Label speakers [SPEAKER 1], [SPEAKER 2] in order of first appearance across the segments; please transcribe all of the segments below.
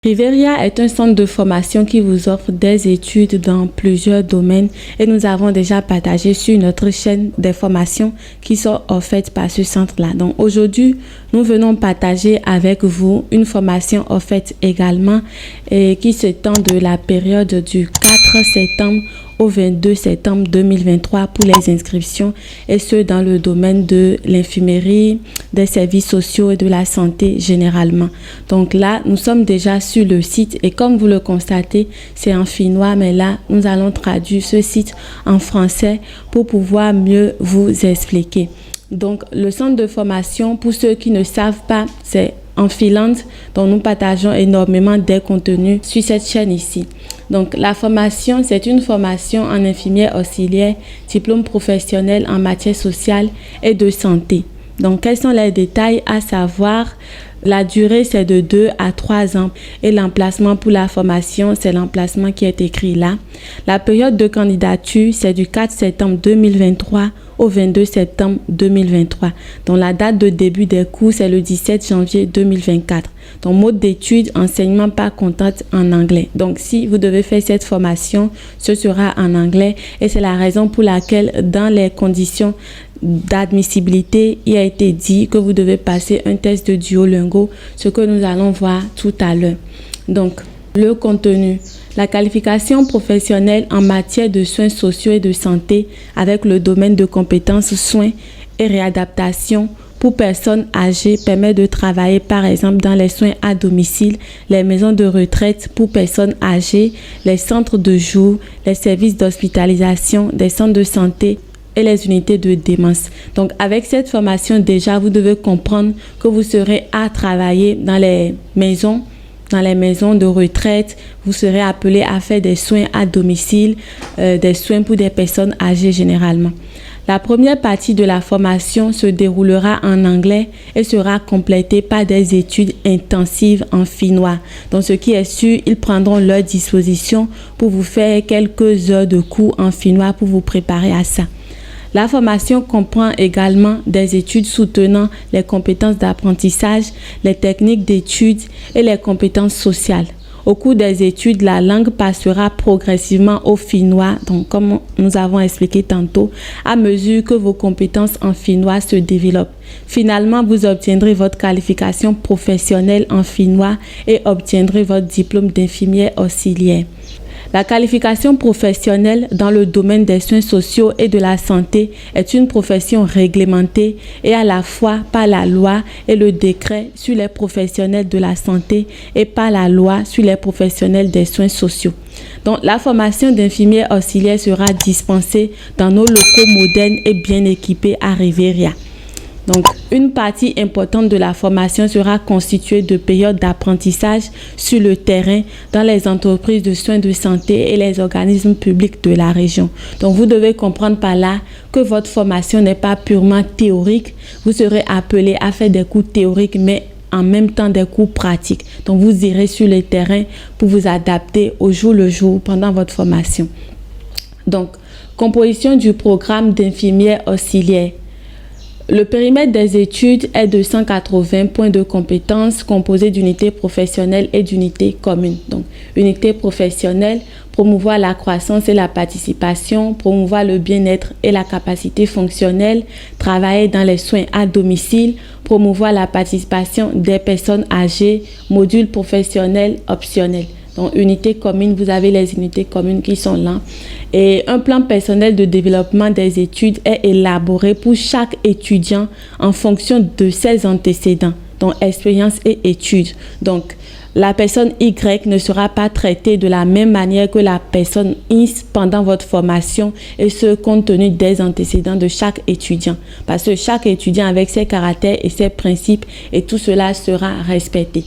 [SPEAKER 1] Riveria est un centre de formation qui vous offre des études dans plusieurs domaines et nous avons déjà partagé sur notre chaîne des formations qui sont offertes par ce centre-là. Donc aujourd'hui, nous venons partager avec vous une formation offerte également et qui s'étend de la période du 4 septembre au 22 septembre 2023 pour les inscriptions et ce dans le domaine de l'infirmerie, des services sociaux et de la santé généralement. Donc là, nous sommes déjà sur le site et comme vous le constatez, c'est en finnois, mais là, nous allons traduire ce site en français pour pouvoir mieux vous expliquer. Donc, le centre de formation, pour ceux qui ne savent pas, c'est en Finlande, dont nous partageons énormément des contenus sur cette chaîne ici. Donc, la formation, c'est une formation en infirmière auxiliaire, diplôme professionnel en matière sociale et de santé. Donc, quels sont les détails à savoir? La durée, c'est de 2 à 3 ans et l'emplacement pour la formation, c'est l'emplacement qui est écrit là. La période de candidature, c'est du 4 septembre 2023 au 22 septembre 2023. Donc, la date de début des cours, c'est le 17 janvier 2024. Donc, mode d'études, enseignement par contact en anglais. Donc, si vous devez faire cette formation, ce sera en anglais et c'est la raison pour laquelle dans les conditions d'admissibilité, il a été dit que vous devez passer un test de Duolingo, ce que nous allons voir tout à l'heure. Donc, le contenu. La qualification professionnelle en matière de soins sociaux et de santé avec le domaine de compétences soins et réadaptation pour personnes âgées permet de travailler par exemple dans les soins à domicile, les maisons de retraite pour personnes âgées, les centres de jour, les services d'hospitalisation, des centres de santé et les unités de démence. Donc, avec cette formation, déjà, vous devez comprendre que vous serez à travailler dans les maisons de retraite. Vous serez appelé à faire des soins à domicile, des soins pour des personnes âgées généralement. La première partie de la formation se déroulera en anglais et sera complétée par des études intensives en finnois. Donc, ce qui est sûr, ils prendront leur disposition pour vous faire quelques heures de cours en finnois pour vous préparer à ça. La formation comprend également des études soutenant les compétences d'apprentissage, les techniques d'études et les compétences sociales. Au cours des études, la langue passera progressivement au finnois, donc comme nous avons expliqué tantôt, à mesure que vos compétences en finnois se développent. Finalement, vous obtiendrez votre qualification professionnelle en finnois et obtiendrez votre diplôme d'infirmière auxiliaire. La qualification professionnelle dans le domaine des soins sociaux et de la santé est une profession réglementée et à la fois par la loi et le décret sur les professionnels de la santé et par la loi sur les professionnels des soins sociaux. Donc, la formation d'infirmière auxiliaire sera dispensée dans nos locaux modernes et bien équipés à Riveria. Donc, une partie importante de la formation sera constituée de périodes d'apprentissage sur le terrain dans les entreprises de soins de santé et les organismes publics de la région. Donc, vous devez comprendre par là que votre formation n'est pas purement théorique. Vous serez appelé à faire des cours théoriques, mais en même temps des cours pratiques. Donc, vous irez sur le terrain pour vous adapter au jour le jour pendant votre formation. Donc, composition du programme d'infirmière auxiliaire. Le périmètre des études est de 180 points de compétences composés d'unités professionnelles et d'unités communes. Donc, unité professionnelle, promouvoir la croissance et la participation, promouvoir le bien-être et la capacité fonctionnelle, travailler dans les soins à domicile, promouvoir la participation des personnes âgées, module professionnel optionnel. Donc, unité commune, vous avez les unités communes qui sont là. Et un plan personnel de développement des études est élaboré pour chaque étudiant en fonction de ses antécédents, donc expérience et études. Donc, la personne Y ne sera pas traitée de la même manière que la personne X pendant votre formation et ce compte tenu des antécédents de chaque étudiant. Parce que chaque étudiant avec ses caractères et ses principes et tout cela sera respecté.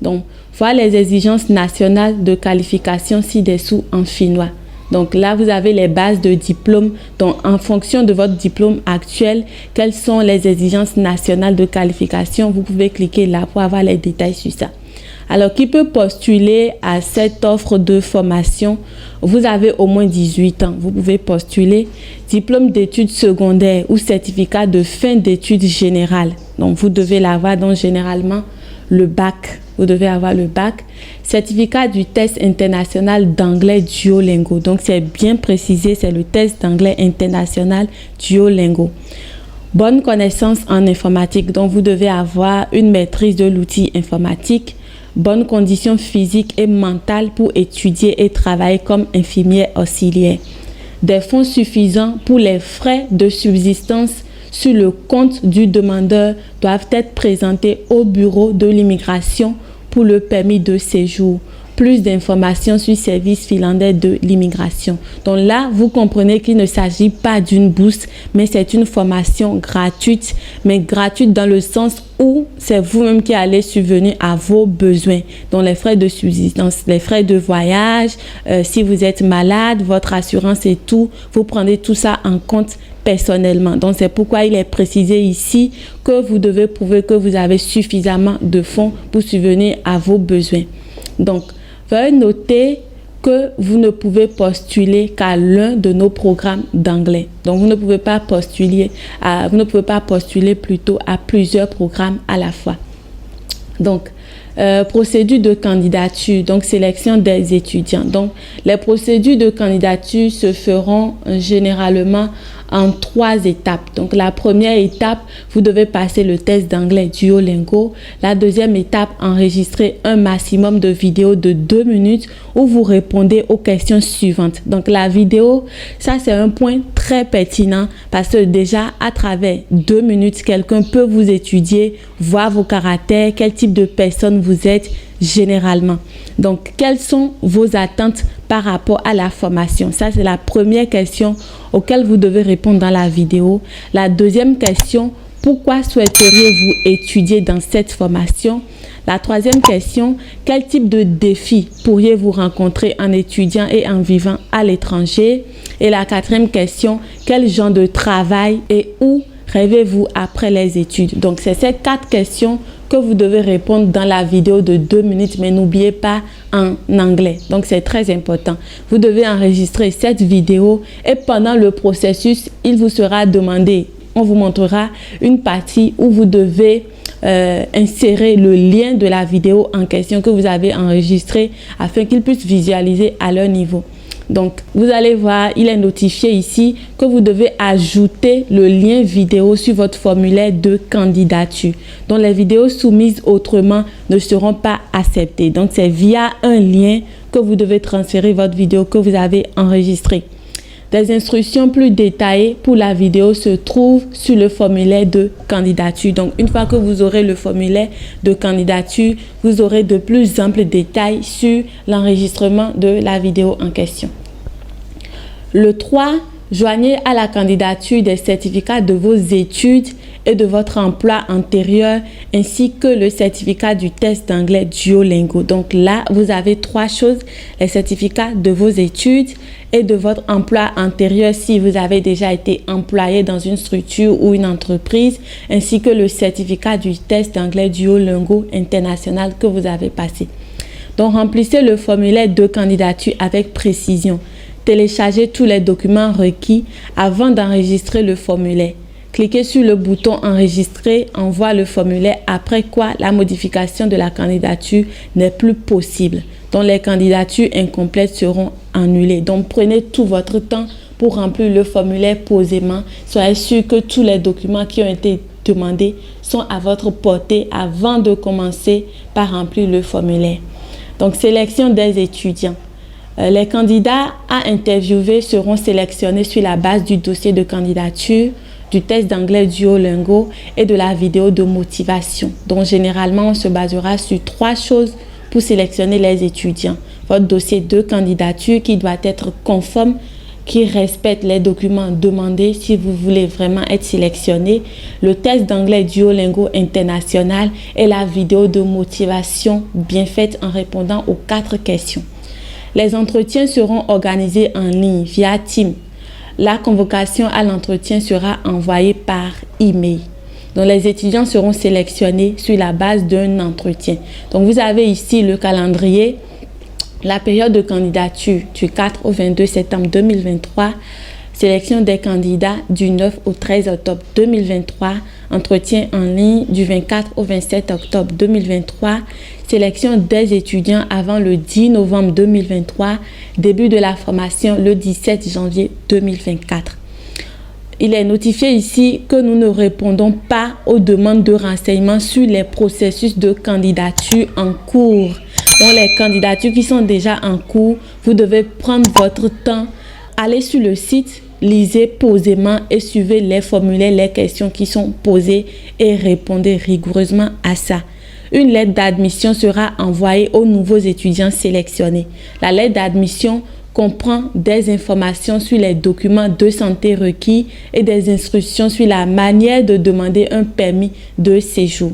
[SPEAKER 1] Donc, voilà les exigences nationales de qualification ci-dessous en finnois. Donc là, vous avez les bases de diplôme. Donc, en fonction de votre diplôme actuel, quelles sont les exigences nationales de qualification? Vous pouvez cliquer là pour avoir les détails sur ça. Alors, qui peut postuler à cette offre de formation? Vous avez au moins 18 ans. Vous pouvez postuler diplôme d'études secondaires ou certificat de fin d'études générales. Donc, vous devez l'avoir. Donc, généralement, le bac. vous devez avoir le bac. Certificat du test international d'anglais Duolingo. Donc, c'est bien précisé, c'est le test d'anglais international Duolingo. Bonne connaissance en informatique. Donc, vous devez avoir une maîtrise de l'outil informatique. Bonne condition physique et mentale pour étudier et travailler comme infirmière auxiliaire. Des fonds suffisants pour les frais de subsistance sur le compte du demandeur doivent être présentés au bureau de l'immigration pour le permis de séjour. Plus d'informations sur le service finlandais de l'immigration. Donc là, vous comprenez qu'il ne s'agit pas d'une bourse, mais c'est une formation gratuite, mais gratuite dans le sens où c'est vous-même qui allez subvenir à vos besoins. Donc les frais de subsistance, les frais de voyage, si vous êtes malade, votre assurance et tout, vous prenez tout ça en compte personnellement. Donc c'est pourquoi il est précisé ici que vous devez prouver que vous avez suffisamment de fonds pour subvenir à vos besoins. Donc, veuillez noter que vous ne pouvez postuler qu'à l'un de nos programmes d'anglais. Donc, vous ne pouvez pas postuler plutôt à plusieurs programmes à la fois. Donc, procédure de candidature, donc sélection des étudiants. Donc, les procédures de candidature se feront généralement en 3 étapes. Donc, la première étape, vous devez passer le test d'anglais Duolingo. La deuxième étape, enregistrer un maximum de vidéos de 2 minutes où vous répondez aux questions suivantes. Donc, la vidéo, ça c'est un point très pertinent parce que déjà, à travers 2 minutes, quelqu'un peut vous étudier, voir vos caractères, quel type de personne vous êtes généralement. Donc, quelles sont vos attentes par rapport à la formation? Ça, c'est la première question auquel vous devez répondre dans la vidéo. La deuxième question, pourquoi souhaiteriez-vous étudier dans cette formation? La troisième question, quel type de défi pourriez-vous rencontrer en étudiant et en vivant à l'étranger? Et la quatrième question, quel genre de travail et où rêvez-vous après les études? Donc, c'est ces 4 questions que vous devez répondre dans la vidéo de 2 minutes, mais n'oubliez pas en anglais. Donc, c'est très important. Vous devez enregistrer cette vidéo et pendant le processus, il vous sera demandé, on vous montrera une partie où vous devez insérer le lien de la vidéo en question que vous avez enregistré afin qu'ils puissent visualiser à leur niveau. Donc, vous allez voir, il est notifié ici que vous devez ajouter le lien vidéo sur votre formulaire de candidature. Donc, les vidéos soumises autrement ne seront pas acceptées. Donc, c'est via un lien que vous devez transférer votre vidéo que vous avez enregistrée. Des instructions plus détaillées pour la vidéo se trouvent sur le formulaire de candidature. Donc, une fois que vous aurez le formulaire de candidature, vous aurez de plus amples détails sur l'enregistrement de la vidéo en question. Le 3, joignez à la candidature des certificats de vos études et de votre emploi antérieur ainsi que le certificat du test d'anglais Duolingo. Donc là, vous avez 3 choses, les certificats de vos études et de votre emploi antérieur si vous avez déjà été employé dans une structure ou une entreprise, ainsi que le certificat du test d'anglais Duolingo international que vous avez passé. Donc, remplissez le formulaire de candidature avec précision. Téléchargez tous les documents requis avant d'enregistrer le formulaire. Cliquez sur le bouton enregistrer, envoie le formulaire, après quoi la modification de la candidature n'est plus possible. Donc les candidatures incomplètes seront annulées. Donc prenez tout votre temps pour remplir le formulaire posément. Soyez sûr que tous les documents qui ont été demandés sont à votre portée avant de commencer par remplir le formulaire. Donc sélection des étudiants. Les candidats à interviewer seront sélectionnés sur la base du dossier de candidature, du test d'anglais Duolingo et de la vidéo de motivation. Donc, généralement, on se basera sur 3 choses pour sélectionner les étudiants. Votre dossier de candidature qui doit être conforme, qui respecte les documents demandés si vous voulez vraiment être sélectionné, le test d'anglais Duolingo international et la vidéo de motivation bien faite en répondant aux 4 questions. Les entretiens seront organisés en ligne via Teams. La convocation à l'entretien sera envoyée par email. Donc, les étudiants seront sélectionnés sur la base d'un entretien. Donc, vous avez ici le calendrier, la période de candidature du 4 au 22 septembre 2023. sélection des candidats du 9 au 13 octobre 2023, entretien en ligne du 24 au 27 octobre 2023, sélection des étudiants avant le 10 novembre 2023, début de la formation le 17 janvier 2024. Il est notifié ici que nous ne répondons pas aux demandes de renseignements sur les processus de candidature en cours. Donc, les candidatures qui sont déjà en cours, vous devez prendre votre temps, aller sur le site, lisez posément et suivez les formulaires, les questions qui sont posées et répondez rigoureusement à ça. Une lettre d'admission sera envoyée aux nouveaux étudiants sélectionnés. La lettre d'admission comprend des informations sur les documents de santé requis et des instructions sur la manière de demander un permis de séjour.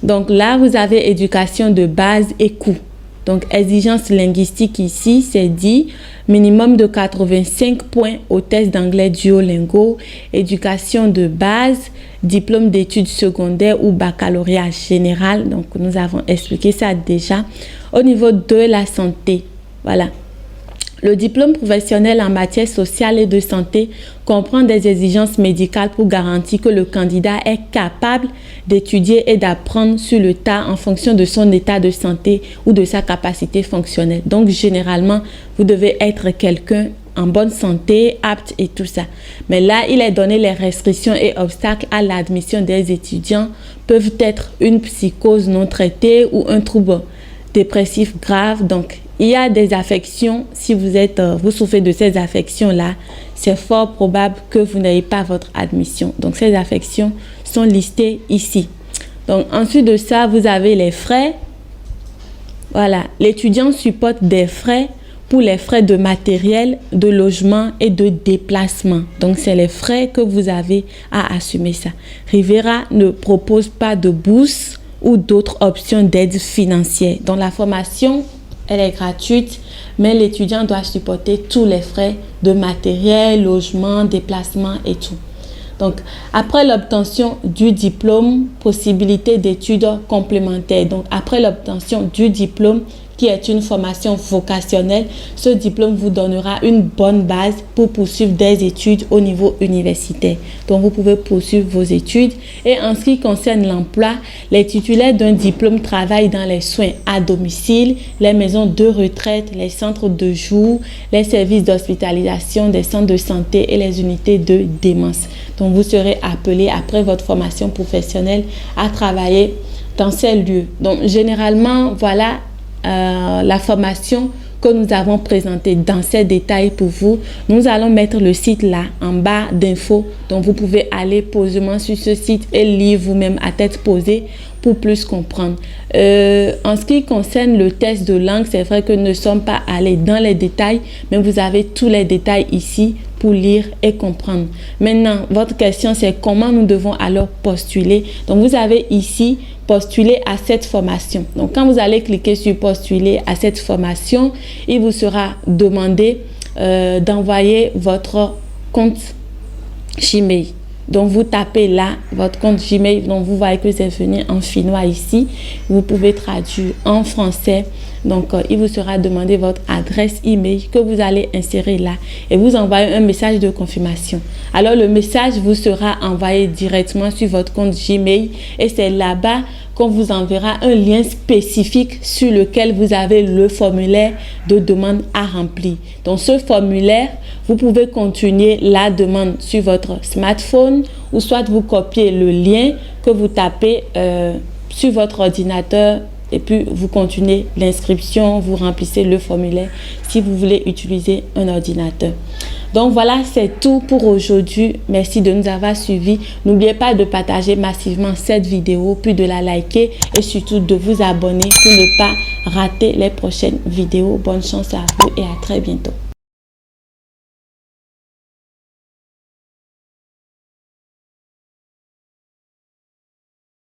[SPEAKER 1] Donc là, vous avez éducation de base et coût. Donc, exigence linguistique ici, c'est dit minimum de 85 points au test d'anglais Duolingo, éducation de base, diplôme d'études secondaires ou baccalauréat général. Donc, nous avons expliqué ça déjà. Au niveau de la santé, voilà. Le diplôme professionnel en matière sociale et de santé comprend des exigences médicales pour garantir que le candidat est capable d'étudier et d'apprendre sur le tas en fonction de son état de santé ou de sa capacité fonctionnelle. Donc, généralement, vous devez être quelqu'un en bonne santé, apte et tout ça. Mais là, il est donné les restrictions et obstacles à l'admission des étudiants peuvent être une psychose non traitée ou un trouble dépressif grave. Donc, il y a des affections, si vous souffrez de ces affections-là, c'est fort probable que vous n'ayez pas votre admission. Donc, ces affections sont listées ici. Donc, ensuite de ça, vous avez les frais. Voilà, l'étudiant supporte des frais pour les frais de matériel, de logement et de déplacement. Donc, c'est les frais que vous avez à assumer ça. Rivera ne propose pas de bourse ou d'autres options d'aide financière. Donc, la formation, elle est gratuite, mais l'étudiant doit supporter tous les frais de matériel, logement, déplacement et tout. Donc, après l'obtention du diplôme, possibilité d'études complémentaires. Donc, après l'obtention du diplôme, qui est une formation vocationnelle, ce diplôme vous donnera une bonne base pour poursuivre des études au niveau universitaire. Donc, vous pouvez poursuivre vos études. Et en ce qui concerne l'emploi, les titulaires d'un diplôme travaillent dans les soins à domicile, les maisons de retraite, les centres de jour, les services d'hospitalisation, des centres de santé et les unités de démence. Donc, vous serez appelé après votre formation professionnelle à travailler dans ces lieux. Donc, généralement, voilà la formation que nous avons présentée dans ces détails pour vous. Nous allons mettre le site là en bas d'infos, donc vous pouvez aller posément sur ce site et lire vous-même à tête posée pour plus comprendre. En ce qui concerne le test de langue, c'est vrai que nous ne sommes pas allés dans les détails, mais vous avez tous les détails ici pour lire et comprendre. Maintenant, votre question, c'est comment nous devons alors postuler. Donc, vous avez ici postuler à cette formation. Donc, quand vous allez cliquer sur postuler à cette formation, il vous sera demandé d'envoyer votre compte Gmail. Donc, vous tapez là votre compte Gmail. Donc, vous voyez que c'est venu en finnois ici. Vous pouvez traduire en français. Donc, il vous sera demandé votre adresse email que vous allez insérer là et vous envoyez un message de confirmation. Alors, le message vous sera envoyé directement sur votre compte Gmail et c'est là-bas qu'on vous enverra un lien spécifique sur lequel vous avez le formulaire de demande à remplir. Donc, ce formulaire, vous pouvez continuer la demande sur votre smartphone ou soit vous copiez le lien que vous tapez sur votre ordinateur et puis vous continuez l'inscription, vous remplissez le formulaire si vous voulez utiliser un ordinateur. Donc voilà, c'est tout pour aujourd'hui. Merci de nous avoir suivis. N'oubliez pas de partager massivement cette vidéo, puis de la liker et surtout de vous abonner pour ne pas rater les prochaines vidéos. Bonne chance à vous et à très bientôt.